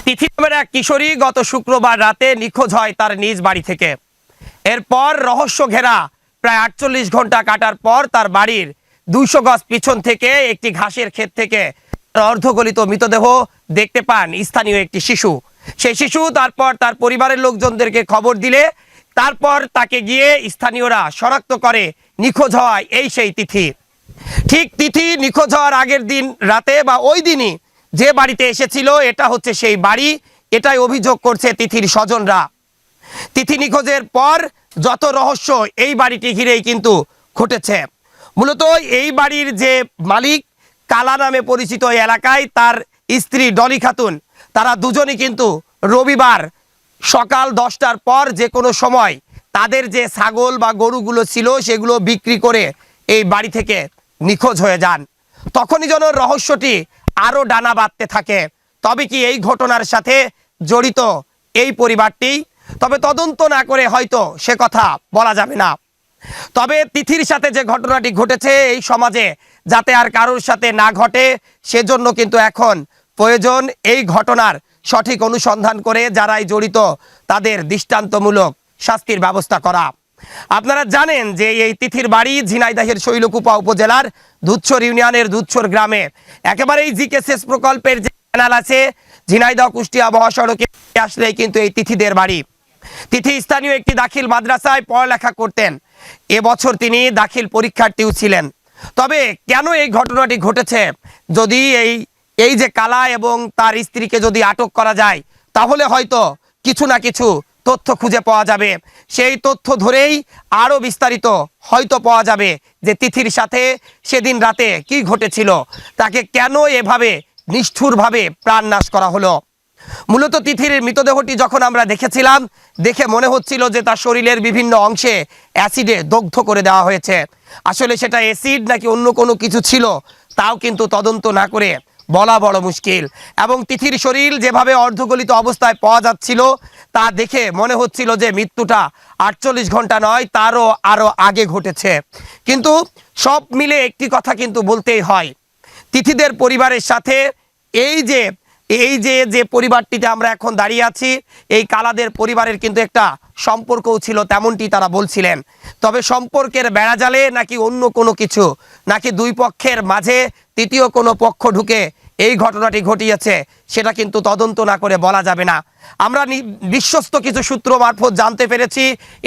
তিথি নামের এক কিশোরী গত শুক্রবার রাতে নিখোঁজ হয় তার নিজ বাড়ি থেকে। এরপর রহস্য ঘেরা প্রায় ৪৮ ঘন্টা কাটার পর তার বাড়ির ২০০ গজ পিছন থেকে একটি ঘাসের ক্ষেত থেকে অর্ধগলিত মৃতদেহ দেখতে পান স্থানীয় একটি শিশু। সেই শিশু তারপর তার পরিবারের লোকজনদেরকে খবর দিলে তারপর তাকে গিয়ে স্থানীয়রা শনাক্ত করে নিখোঁজ হওয়ায় এই সেই তিথি। ঠিক তিথি নিখোঁজ হওয়ার আগের দিন রাতে বা ওই দিনই যে বাড়িতে এসেছিল এটা হচ্ছে সেই বাড়ি, এটাই অভিযোগ করছে তিথির স্বজনরা। তিথি নিখোঁজের পর যত রহস্য এই বাড়িটি ঘিরেই কিন্তু ঘটেছে। মূলত এই বাড়ির যে মালিক কালা নামে পরিচিত এই এলাকায় তার স্ত্রী ডলি খাতুন, তারা দুজনই কিন্তু রবিবার সকাল 10টার পর যে কোনো সময় তাদের যে ছাগল বা গরুগুলো ছিল সেগুলো বিক্রি করে এই বাড়ি থেকে নিখোঁজ হয়ে যান। তখনই যেন রহস্যটি আরও ডানা বাঁধতে থাকে। তবে কি এই ঘটনার সাথে জড়িত এই পরিবারটি? তবে তদন্ত না করে হয়তো সে কথা বলা যাবে না। তবে তিথির সাথে যে ঘটনাটি ঘটেছে এই সমাজে যাতে আর কারোর সাথে না ঘটে সেজন্য কিন্তু এখন প্রয়োজন এই ঘটনার সঠিক অনুসন্ধান করে যারাই জড়িত তাদের দৃষ্টান্তমূলক শাস্তির ব্যবস্থা করা। আপনারা জানেন যে এই তিথির বাড়ি ঝিনাইদহের শৈলকুপা উপজেলার দুধছর ইউনিয়নের দুধছর গ্রামে। একেবারেই জিকে সেচ প্রকল্পের যে চ্যানেল আছে ঝিনাইদহ কুষ্টিয়া মহাসড়কে আসলেই কিন্তু এই তিথিদের বাড়ি। তিথি স্থানীয় একটি দাখিল মাদ্রাসায় পড়ালেখা করতেন। এবছর তিনি দাখিল পরীক্ষার্থীও ছিলেন। তবে কেন এই ঘটনাটি ঘটেছে, যদি এই যে কালা এবং তার স্ত্রীকে যদি আটক করা যায় তাহলে হয়তো কিছু না কিছু তথ্য খুঁজে পাওয়া যাবে। সেই তথ্য ধরেই আরও বিস্তারিত হয়তো পাওয়া যাবে যে তিথির সাথে সেদিন রাতে কি ঘটেছিল, তাকে কেন এভাবে নিষ্ঠুরভাবে প্রাণনাশ করা হলো। মূলত তিথির মৃতদেহটি যখন আমরা দেখেছিলাম দেখে মনে হচ্ছিল যে তার শরীরের বিভিন্ন অংশে অ্যাসিডে দগ্ধ করে দেওয়া হয়েছে। আসলে সেটা অ্যাসিড নাকি অন্য কোনো কিছু ছিল তাও কিন্তু তদন্ত না করে বলা বড় মুশকিল। এবং তিথির শরীর যেভাবে অর্ধগলিত অবস্থায় পাওয়া যাচ্ছিল তা দেখে মনে হচ্ছিল যে মৃত্যুটা ৪৮ ঘন্টা নয় তারও আরও আগে ঘটেছে। কিন্তু সব মিলে একটি কথা কিন্তু বলতেই হয়, তিথিদের পরিবারের সাথে এই যে পরিবারটিতে আমরা এখন দাঁড়িয়ে আছি এই কালাদের পরিবারের কিন্তু একটা সম্পর্কও ছিল, তেমনটি তারা বলছিলেন। তবে সম্পর্কের বেড়াজালে নাকি অন্য কোনো কিছু, নাকি দুই পক্ষের মাঝে তৃতীয় কোনো পক্ষ ঢুকে এই ঘটনাটি ঘটিয়েছে সেটা কিন্তু তদন্ত না করে বলা যাবে না। আমরা বিশ্বস্ত কিছু সূত্র মারফত জানতে পেরেছি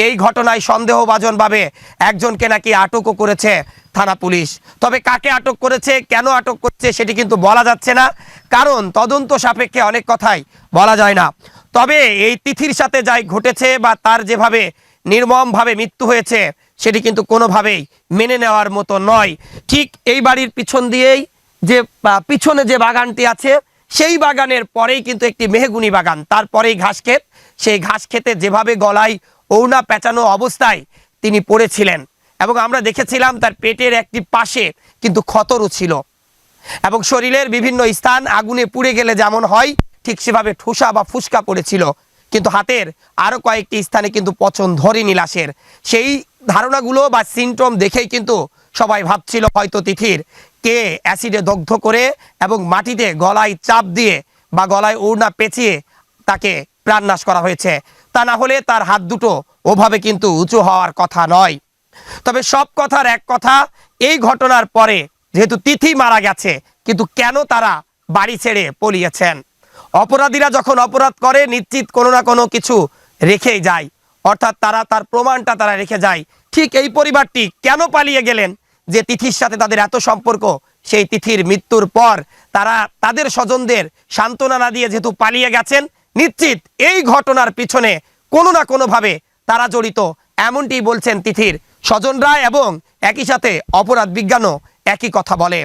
এই ঘটনায় সন্দেহভাজনভাবে একজনকে নাকি আটকও করেছে থানা পুলিশ। তবে কাকে আটক করেছে, কেন আটক করছে সেটি কিন্তু বলা যাচ্ছে না, কারণ তদন্ত সাপেক্ষে অনেক কথাই বলা যায় না। তবে এই তিথির সাথে যাই ঘটেছে বা তার যেভাবে নির্মমভাবে মৃত্যু হয়েছে সেটি কিন্তু কোনোভাবেই মেনে নেওয়ার মতো নয়। ঠিক এই বাড়ির পিছন দিয়েই যে পিছনে যে বাগানটি আছে সেই বাগানের পরেই কিন্তু একটি মেহগুনি বাগান, তারপরেই ঘাস ক্ষেত। সেই ঘাস খেতে যেভাবে গলায় ওড়না পেঁচানো অবস্থায় তিনি পড়েছিলেন এবং আমরা দেখেছিলাম তার পেটের একটি পাশে কিন্তু ক্ষতরও ছিল এবং শরীরের বিভিন্ন স্থান আগুনে পুড়ে গেলে যেমন হয় ঠিক সেভাবে ঠোসা বা ফুসকা পড়েছিল, কিন্তু হাতের আরও কয়েকটি স্থানে কিন্তু পচন ধরেনি লাশের। সেই ধারণাগুলো বা সিমটম দেখেই কিন্তু সবাই ভাবছিল হয়তো তিথির কে অ্যাসিডে দগ্ধ করে এবং মাটিতে গলায় চাপ দিয়ে বা গলায় ওড়না পেঁচিয়ে তাকে প্রাণনাশ করা হয়েছে। তা না হলে তার হাত দুটো ওভাবে কিন্তু উঁচু হওয়ার কথা নয়। তবে সব কথার এক কথা, এই ঘটনার পরে যেহেতু তিথি মারা গেছে কিন্তু কেন তারা বাড়ি ছেড়ে পলিয়েছেন? অপরাধীরা যখন অপরাধ করে নিশ্চিত কোনো না কোনো কিছু রেখেই যায়, অর্থাৎ তার প্রমাণটা তারা রেখে যায়। ঠিক এই পরিবারটি কেন পালিয়ে গেলেন? যে তিথির সাথে তাদের এত সম্পর্ক, সেই তিথির মৃত্যুর পর তারা তাদের স্বজনদের সান্ত্বনা না দিয়ে যেহেতু পালিয়ে গেছেন, নিশ্চিত এই ঘটনার পিছনে কোনো না কোনোভাবে তারা জড়িত, এমনটি বলছেন তিথির স্বজনরা এবং একই সাথে অপরাধ বিজ্ঞানও একই কথা বলে।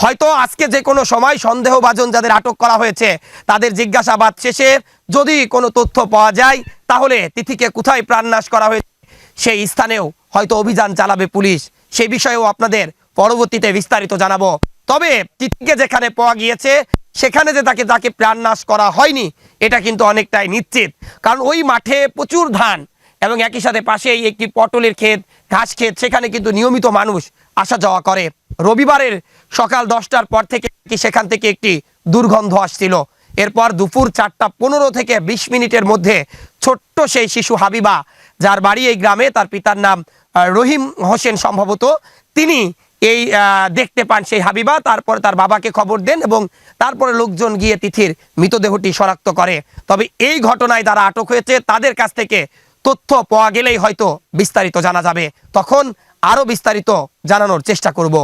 হয়তো আজকে যে কোনো সময় সন্দেহভাজন যাদের আটক করা হয়েছে তাদের জিজ্ঞাসাবাদ শেষে যদি কোনো তথ্য পাওয়া যায় তাহলে তিথিকে কোথায় প্রাণনাশ করা হয়েছে সেই স্থানেও হয়তো অভিযান চালাবে পুলিশ। সেই বিষয়েও আপনাদের পরবর্তীতে বিস্তারিত জানাবো। তবে তিথিকে যেখানে পাওয়া গিয়েছে সেখানে যে তাকে প্রাণনাশ করা হয়নি এটা কিন্তু অনেকটাই নিশ্চিত, কারণ ওই মাঠে প্রচুর ধান এবং একই সাথে পাশেই একটি পটলের ক্ষেত, ঘাস ক্ষেত, সেখানে কিন্তু নিয়মিত মানুষ আসা যাওয়া করে। রবিবারের সকাল 10টার পর থেকে সেখান থেকে একটি দুর্গন্ধ আসছিল এরপর দুপুর 4:15 থেকে 20 মিনিটের মধ্যে ছোট্ট সেই শিশু হাবিবা, যার বাড়ি এই গ্রামে, তার পিতার নাম রহিম হোসেন সম্ভবত, তিনি এই দেখতে পান সেই হাবিবা। তারপরে তার বাবাকে খবর দেন এবং তারপরে লোকজন গিয়ে তিথির মৃতদেহটি শনাক্ত করে। তবে এই ঘটনায় যারা আটক হয়েছে তাদের কাছ থেকে তথ্য পাওয়া গেলেই হয়তো বিস্তারিত জানা যাবে, তখন আরো বিস্তারিত জানানোর চেষ্টা করব।